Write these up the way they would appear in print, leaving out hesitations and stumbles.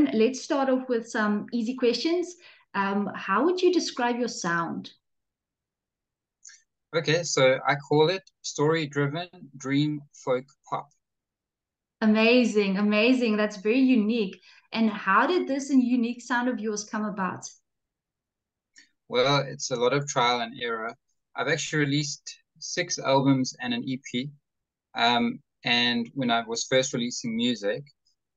Rowan, let's start off with some easy questions. How would you describe your sound? Okay, so I call it story-driven dream folk pop. Amazing, amazing. That's very unique. And how did this unique sound of yours come about? Well, it's a lot of trial and error. I've actually released 6 albums and an EP. And when I was first releasing music,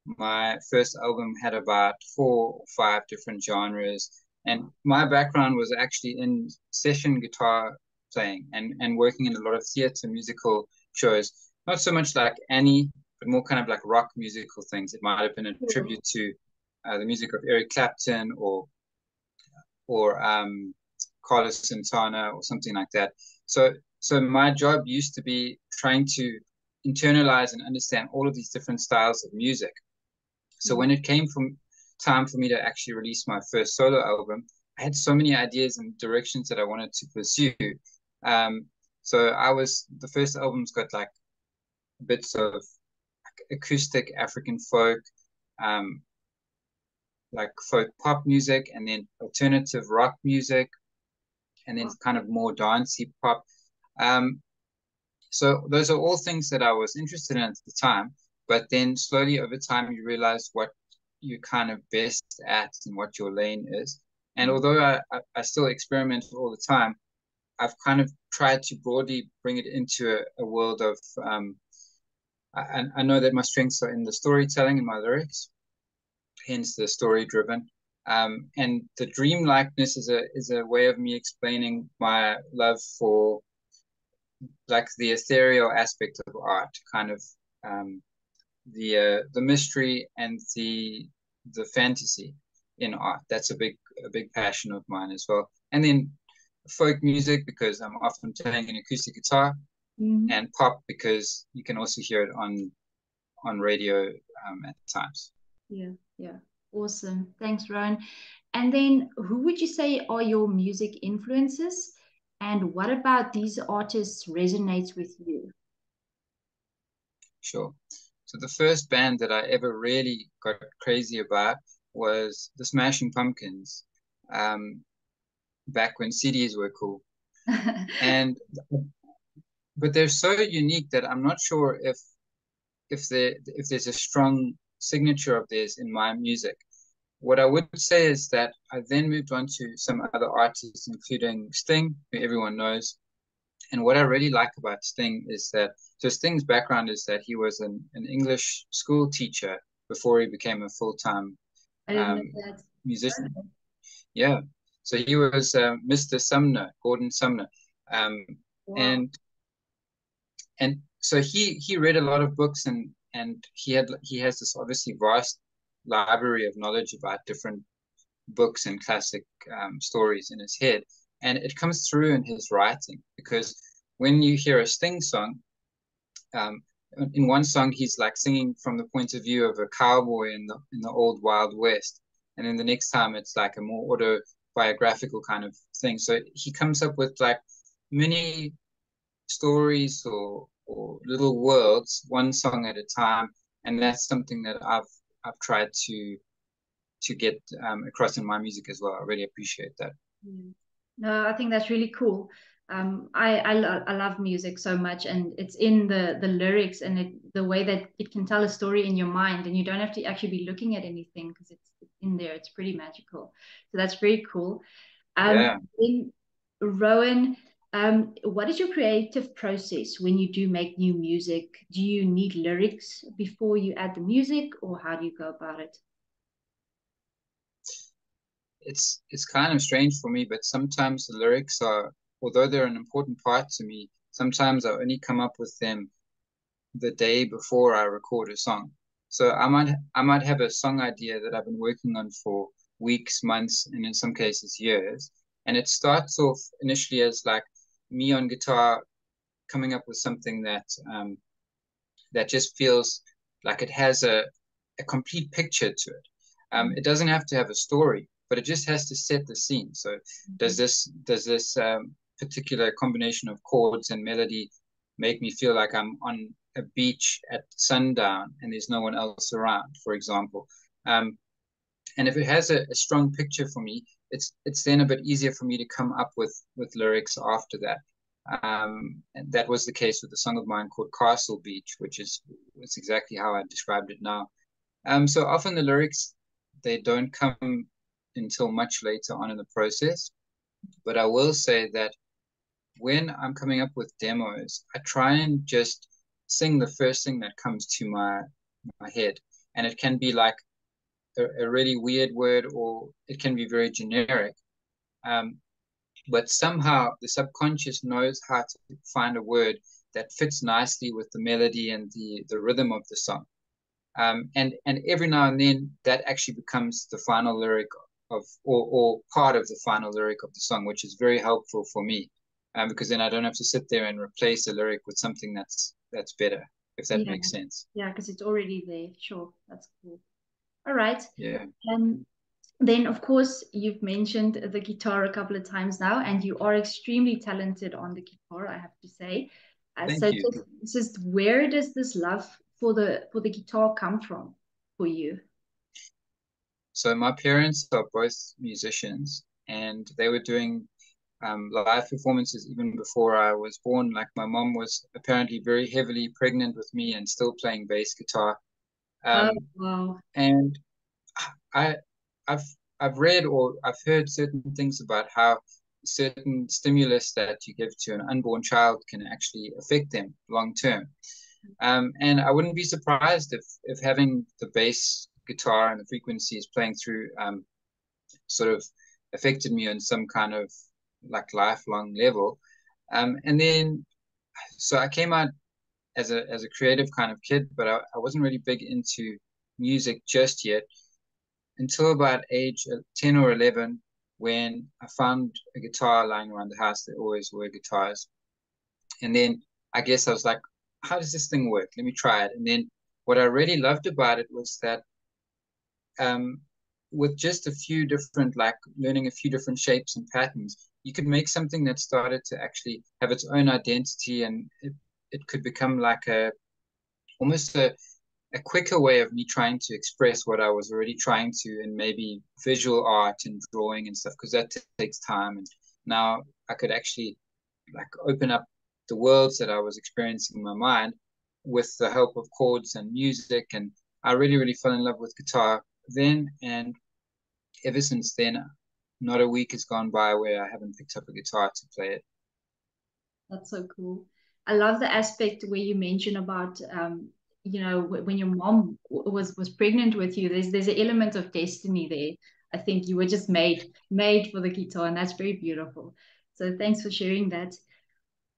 my first album had about 4 or 5 different genres. And my background was actually in session guitar playing and working in a lot of theater musical shows. Not so much like Annie, but more kind of like rock musical things. It might have been a tribute to the music of Eric Clapton or Carlos Santana or something like that. So my job used to be trying to internalize and understand all of these different styles of music. So when it came from time for me to actually release my first solo album, I had so many ideas and directions that I wanted to pursue. So the first album's got like bits of acoustic African folk, um, like folk pop music, and then alternative rock music, and then kind of more dancey pop. Um, so those are all things that I was interested in at the time. But then slowly over time, you realize what you're kind of best at and what your lane is. And although I still experiment all the time, I've kind of tried to broadly bring it into a world of, I know that my strengths are in the storytelling and my lyrics, hence the story driven. And the dreamlikeness is a way of me explaining my love for like the ethereal aspect of art, kind of the mystery and the fantasy in art. That's a big passion of mine as well. And then folk music because I'm often playing an acoustic guitar, Mhm. and pop because you can also hear it on radio at times. Yeah, yeah. Awesome. Thanks, Rowan. And then who would you say are your music influences? And what about these artists resonates with you? Sure. So the first band that I ever really got crazy about was the Smashing Pumpkins, um, back when CDs were cool. And but they're so unique that I'm not sure if there's a strong signature of theirs in my music. What I would say is that I then moved on to some other artists, including Sting, who everyone knows. And what I really like about Sting is that, so Sting's background is that he was an English school teacher before he became a full-time I didn't know um, that. musician. Yeah. So he was Mr. Sumner, Gordon Sumner. Um, Wow. and and so he read a lot of books and he has this obviously vast library of knowledge about different books and classic stories in his head, and it comes through in his writing because when you hear a Sting song, um, in one song he's like singing from the point of view of a cowboy in the old Wild West, and then the next time it's like a more autobiographical kind of thing. So he comes up with like many stories or little worlds, one song at a time, and that's something that I've tried to get across in my music as well. I really appreciate that. Yeah. No, I think that's really cool. I love music so much, and it's in the lyrics and the way that it can tell a story in your mind, and you don't have to actually be looking at anything because it's in there. It's pretty magical. So that's very cool. Yeah. In Rowan, what is your creative process when you do make new music? Do you need lyrics before you add the music, or how do you go about it? It's kind of strange for me, but sometimes the lyrics are, although they're an important part to me, sometimes I only come up with them the day before I record a song. So I might have a song idea that I've been working on for weeks, months, and in some cases years. And it starts off initially as like me on guitar coming up with something that just feels like it has a complete picture to it. It doesn't have to have a story, but it just has to set the scene. So does this particular combination of chords and melody make me feel like I'm on a beach at sundown and there's no one else around, for example? And if it has a strong picture for me, it's then a bit easier for me to come up with lyrics after that. And that was the case with a song of mine called Castle Beach, which is exactly how I described it now. So often the lyrics, they don't come until much later on in the process. But I will say that when I'm coming up with demos, I try and just sing the first thing that comes to my head. And it can be like a really weird word, or it can be very generic. But somehow the subconscious knows how to find a word that fits nicely with the melody and the rhythm of the song. And every now and then that actually becomes the final lyric of, or part of the final lyric of the song, which is very helpful for me, because then I don't have to sit there and replace a lyric with something that's better, if that Yeah. makes sense. Yeah, because it's already there. Sure, that's cool. All right. Yeah. Then, of course, you've mentioned the guitar a couple of times now, and you are extremely talented on the guitar, I have to say. Thank you. Just where does this love for the guitar come from for you? So my parents are both musicians, and they were doing live performances even before I was born. Like my mom was apparently very heavily pregnant with me and still playing bass guitar. Oh, Um, wow. and I, I've I've read or I've heard certain things about how certain stimulus that you give to an unborn child can actually affect them long term. And I wouldn't be surprised if having the bass guitar and the frequencies playing through sort of affected me on some kind of like lifelong level. And then so I came out as a creative kind of kid, but I wasn't really big into music just yet until about age 10 or 11, when I found a guitar lying around the house. There always were guitars. And then I guess I was like, how does this thing work? Let me try it. And then what I really loved about it was that um, with just a few different, like learning a few different shapes and patterns, you could make something that started to actually have its own identity, and it could become like almost a quicker way of me trying to express what I was already trying to in maybe visual art and drawing and stuff, because that takes time. And now I could actually like open up the worlds that I was experiencing in my mind with the help of chords and music. And I really, really fell in love with guitar then. And ever since then, not a week has gone by where I haven't picked up a guitar to play it. That's so cool. I love the aspect where you mention about when your mom was pregnant with you. There's an element of destiny there. I think you were just made for the guitar, and that's very beautiful. So thanks for sharing that.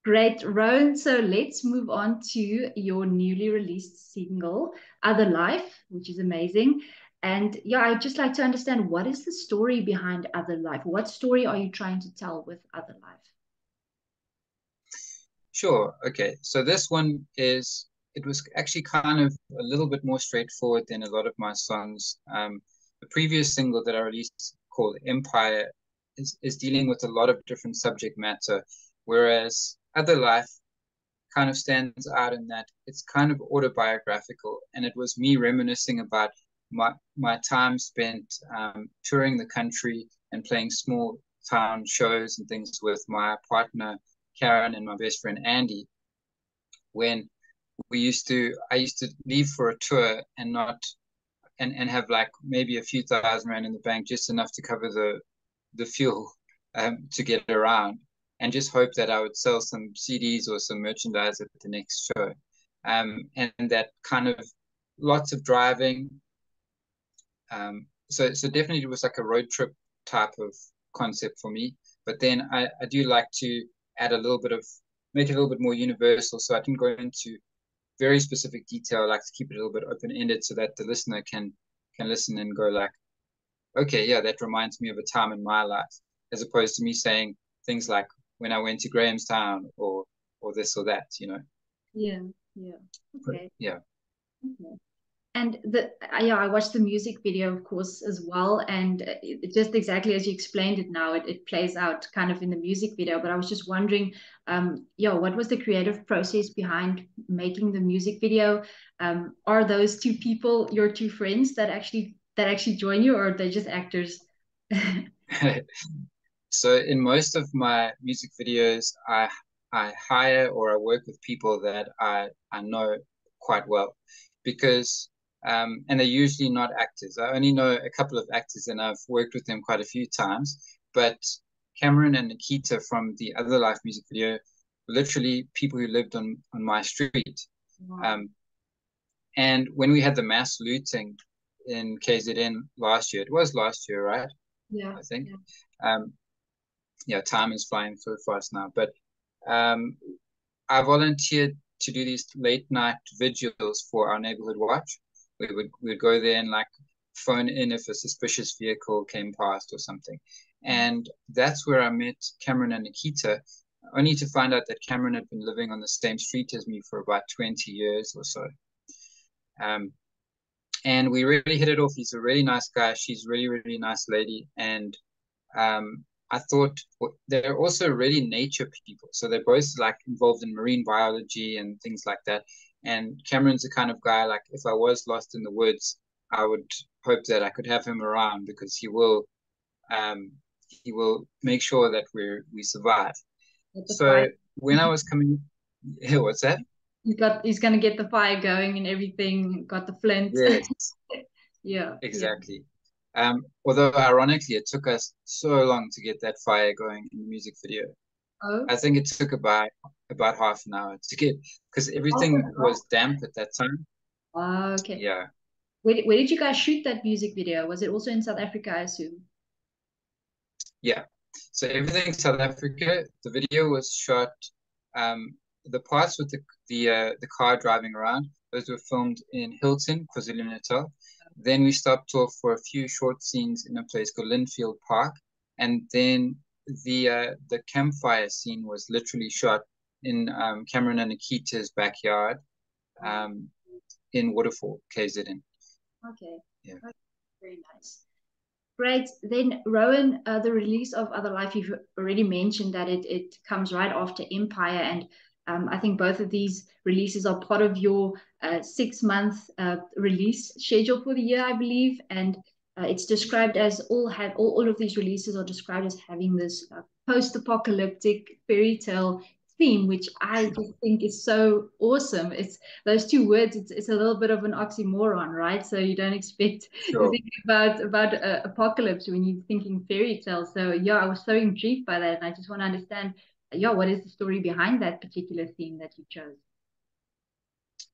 Great, Rowan. So let's move on to your newly released single, Otherlife, which is amazing. And yeah, I'd just like to understand, what is the story behind Otherlife? What story are you trying to tell with Otherlife? Sure. Okay. So this one it was actually kind of a little bit more straightforward than a lot of my songs. The previous single that I released called Empire is dealing with a lot of different subject matter, whereas Otherlife kind of stands out in that it's kind of autobiographical, and it was me reminiscing about my time spent touring the country and playing small town shows and things with my partner Karen and my best friend Andy. When I used to leave for a tour and not and have like maybe a few thousand rand in the bank, just enough to cover the fuel to get around, and just hope that I would sell some CDs or some merchandise at the next show. And that kind of lots of driving. So definitely it was like a road trip type of concept for me. But then I do like to add a little bit of make it a little bit more universal. So I didn't go into very specific detail. I like to keep it a little bit open ended so that the listener can listen and go like, okay, yeah, that reminds me of a time in my life, as opposed to me saying things like when I went to Grahamstown or this or that, you know. Yeah, yeah. Okay. Yeah. Okay. And yeah, I watched the music video, of course, as well. And just exactly as you explained it now, it plays out kind of in the music video. But I was just wondering, yeah, what was the creative process behind making the music video? Are those two people your two friends that actually that actually join you, or they're just actors? So in most of my music videos, I hire or I work with people that I know quite well, because and they're usually not actors. I only know a couple of actors, and I've worked with them quite a few times. But Cameron and Nikita from the Otherlife music video, literally people who lived on my street. Wow. Um, and when we had the mass looting in KZN last year, it was last year, right? Yeah, I think. yeah. Um, yeah, time is flying so fast now. But um, I volunteered to do these late night vigils for our neighborhood watch. We would go there and like phone in if a suspicious vehicle came past or something. And that's where I met Cameron and Nikita, only to find out that Cameron had been living on the same street as me for about 20 years or so. Um, and we really hit it off. He's a really nice guy. She's really, really nice lady. And I thought they're also really nature people. So they're both like involved in marine biology and things like that. And Cameron's the kind of guy, like if I was lost in the woods, I would hope that I could have him around, because um, he will make sure that we survive. Get the So fire. when I was coming, yeah, what's that? He's gonna get the fire going and everything. Got the flint. Yes, Yeah, yeah. exactly. Although ironically, it took us so long to get that fire going in the music video. Oh, I think it took about half an hour to get, because half everything an hour. was damp at that time. Oh, okay. Yeah, Where did you guys shoot that music video? Was it also in South Africa, I assume? yeah. So everything South Africa. The video was shot. The parts with the car driving around, those were filmed in Hilton, KwaZulu-Natal. Then we stopped off for a few short scenes in a place called Linfield Park, and then the campfire scene was literally shot in Cameron and Nikita's backyard, Wow. um, in Waterfall, KZN. Okay. Yeah. Okay. Very nice. Great. Then, Rowan, the release of Otherlife, you've already mentioned that it comes right after Empire, and I think both of these releases are part of your 6 month release schedule for the year, I believe. And it's described as all of these releases are described as having this post-apocalyptic fairy tale theme, which I just think is so awesome. It's those two words. It's a little bit of an oxymoron, right? So you don't expect to Sure. think about apocalypse when you're thinking fairy tales. So yeah, I was so intrigued by that, and I just want to understand, yeah, what is the story behind that particular theme that you chose?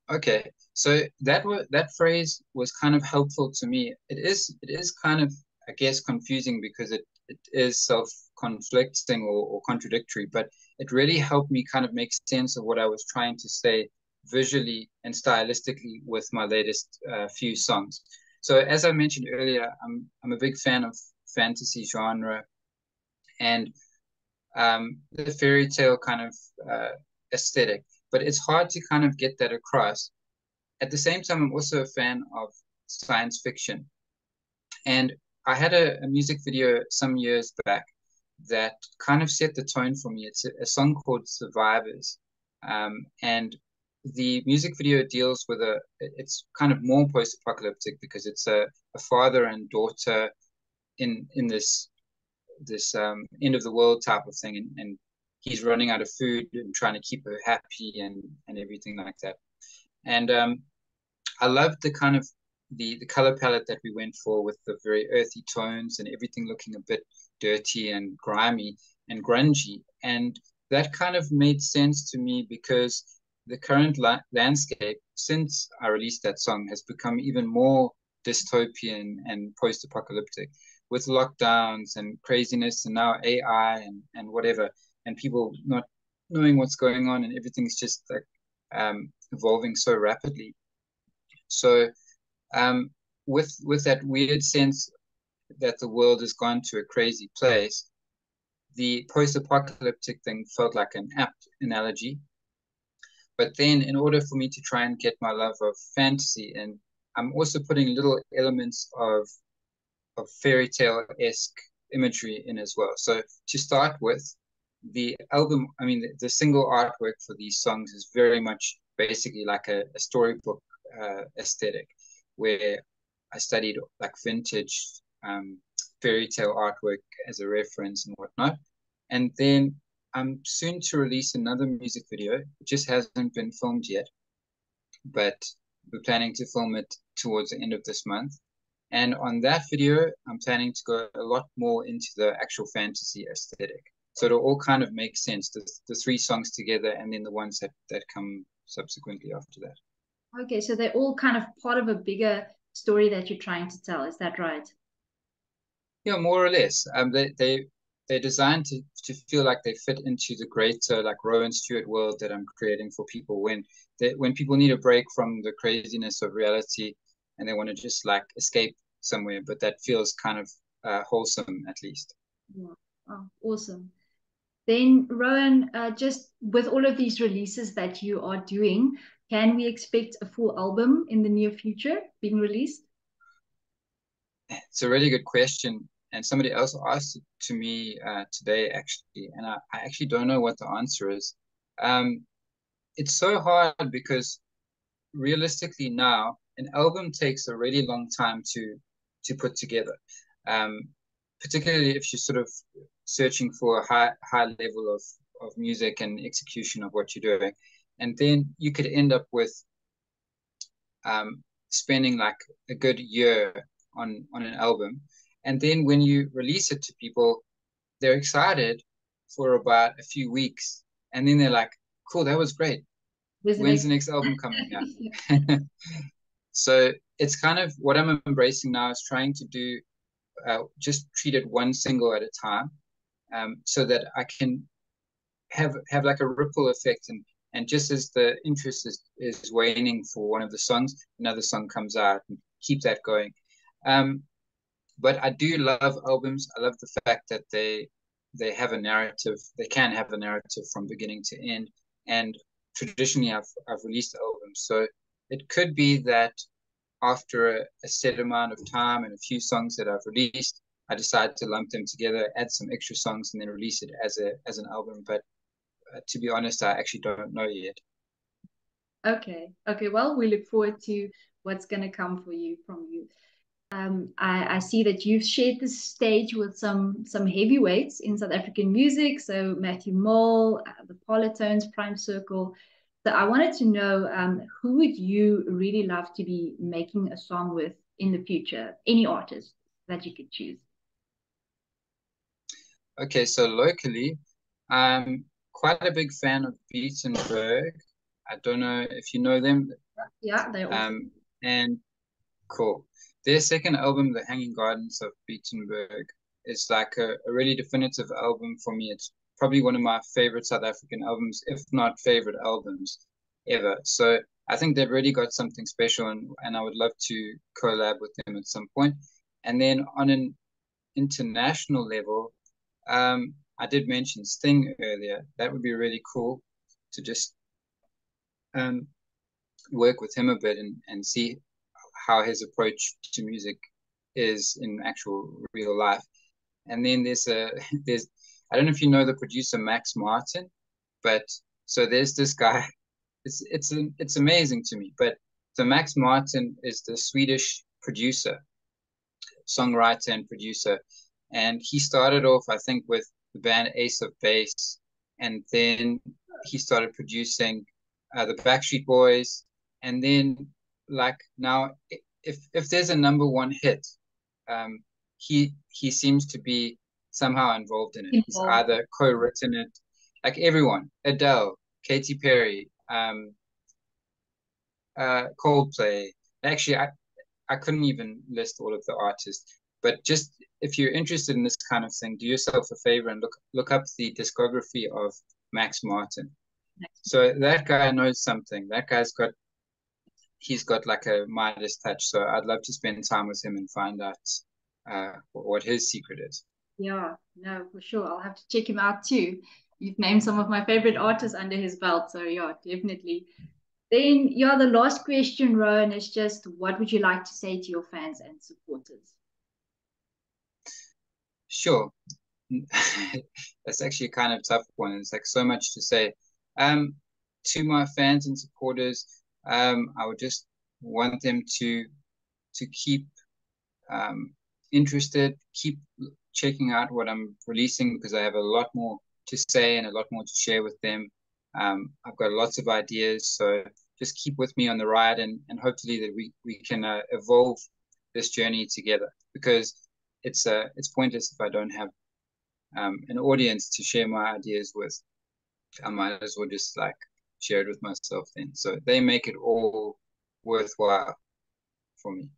Okay, so that phrase was kind of helpful to me. It is kind of, I guess, confusing, because it is self-conflicting or contradictory, but it really helped me kind of make sense of what I was trying to say visually and stylistically with my latest few songs. So as I mentioned earlier, I'm a big fan of fantasy genre, and the fairy tale kind of aesthetic, but it's hard to kind of get that across. At the same time, I'm also a fan of science fiction. And I had a music video some years back that kind of set the tone for me. It's a song called Survivors. And the music video deals with it's kind of more post-apocalyptic, because it's a father and daughter in this end of the world type of thing. And he's running out of food and trying to keep her happy and everything like that. And I loved the kind of the color palette that we went for, with the very earthy tones and everything looking a bit dirty and grimy and grungy. And that kind of made sense to me, because the current landscape since I released that song has become even more dystopian and post-apocalyptic, with lockdowns and craziness, and now AI and whatever, and people not knowing what's going on, and everything's just like evolving so rapidly. So with that weird sense that the world has gone to a crazy place, the post-apocalyptic thing felt like an apt analogy. But then, in order for me to try and get my love of fantasy, and I'm also putting little elements of fairy tale-esque imagery in as well. So to start with, the album, I mean, the single artwork for these songs is very much basically like a storybook aesthetic, where I studied like vintage fairy tale artwork as a reference and whatnot. And then I'm soon to release another music video. It just hasn't been filmed yet, but we're planning to film it towards the end of this month. And on that video, I'm planning to go a lot more into the actual fantasy aesthetic. So it'll all kind of make sense, the three songs together and then the ones that come subsequently after that. Okay, so they're all kind of part of a bigger story that you're trying to tell. Is that right? Yeah, more or less. They're designed to feel like they fit into the greater like Rowan Stuart world that I'm creating for people when people need a break from the craziness of reality and they want to just like escape somewhere, but that feels kind of wholesome at least. Yeah. Oh, awesome. Then, Rowan, just with all of these releases that you are doing, can we expect a full album in the near future being released? It's a really good question. And somebody else asked it to me today, actually, and I actually don't know what the answer is. It's so hard because realistically now, an album takes a really long time to put together, particularly if you're sort of searching for a high level of music and execution of what you're doing. And then you could end up with spending like a good year on an album. And then when you release it to people, they're excited for about a few weeks. And then they're like, cool, that was great. When's the next album coming out? So it's kind of what I'm embracing now is trying to do just treat it one single at a time, so that I can have like a ripple effect, and just as the interest is waning for one of the songs, another song comes out and keep that going. But I do love albums. I love the fact that they have a narrative. They can have a narrative from beginning to end. And traditionally, I've released albums, so it could be that after a set amount of time and a few songs that I've released, I decide to lump them together, add some extra songs, and then release it as an album. But to be honest, I actually don't know yet. Okay. Okay. Well, we look forward to what's going to come for you from you. I see that you've shared the stage with some heavyweights in South African music. So Matthew Mole, the Polytones, Prime Circle. So I wanted to know who would you really love to be making a song with in the future? Any artist that you could choose. Okay, so locally, I'm quite a big fan of Beatenberg. I don't know if you know them. Yeah, they're awesome. And cool. Their second album, The Hanging Gardens of Beatenberg, is like a really definitive album for me. It's probably one of my favorite South African albums, if not favorite albums ever. So I think they've really got something special, and I would love to collab with them at some point. And then on an international level, I did mention Sting earlier. That would be really cool to just work with him a bit and see how his approach to music is in actual real life. And then there's I don't know if you know the producer Max Martin, but so there's this guy. It's amazing to me. But so Max Martin is the Swedish producer, songwriter and producer, and he started off, I think, with the band Ace of Base, and then he started producing the Backstreet Boys, and then like now, if there's a number one hit, he seems to be somehow involved in it. He's either co-written it, like everyone, Adele, Katy Perry, Coldplay. Actually, I couldn't even list all of the artists, but just if you're interested in this kind of thing, do yourself a favor and look up the discography of Max Martin. So that guy knows something. That guy's he's got like a Midas touch. So I'd love to spend time with him and find out what his secret is. Yeah, no, for sure. I'll have to check him out too. You've named some of my favorite artists under his belt. So yeah, definitely. Then, yeah, the last question, Rowan, is just what would you like to say to your fans and supporters? Sure. That's actually a kind of tough one. It's like so much to say. To my fans and supporters, I would just want them to keep interested, keep checking out what I'm releasing, because I have a lot more to say and a lot more to share with them. I've got lots of ideas, so just keep with me on the ride, and hopefully that we can evolve this journey together, because it's pointless if I don't have an audience to share my ideas with. I might as well just like share it with myself then. So they make it all worthwhile for me.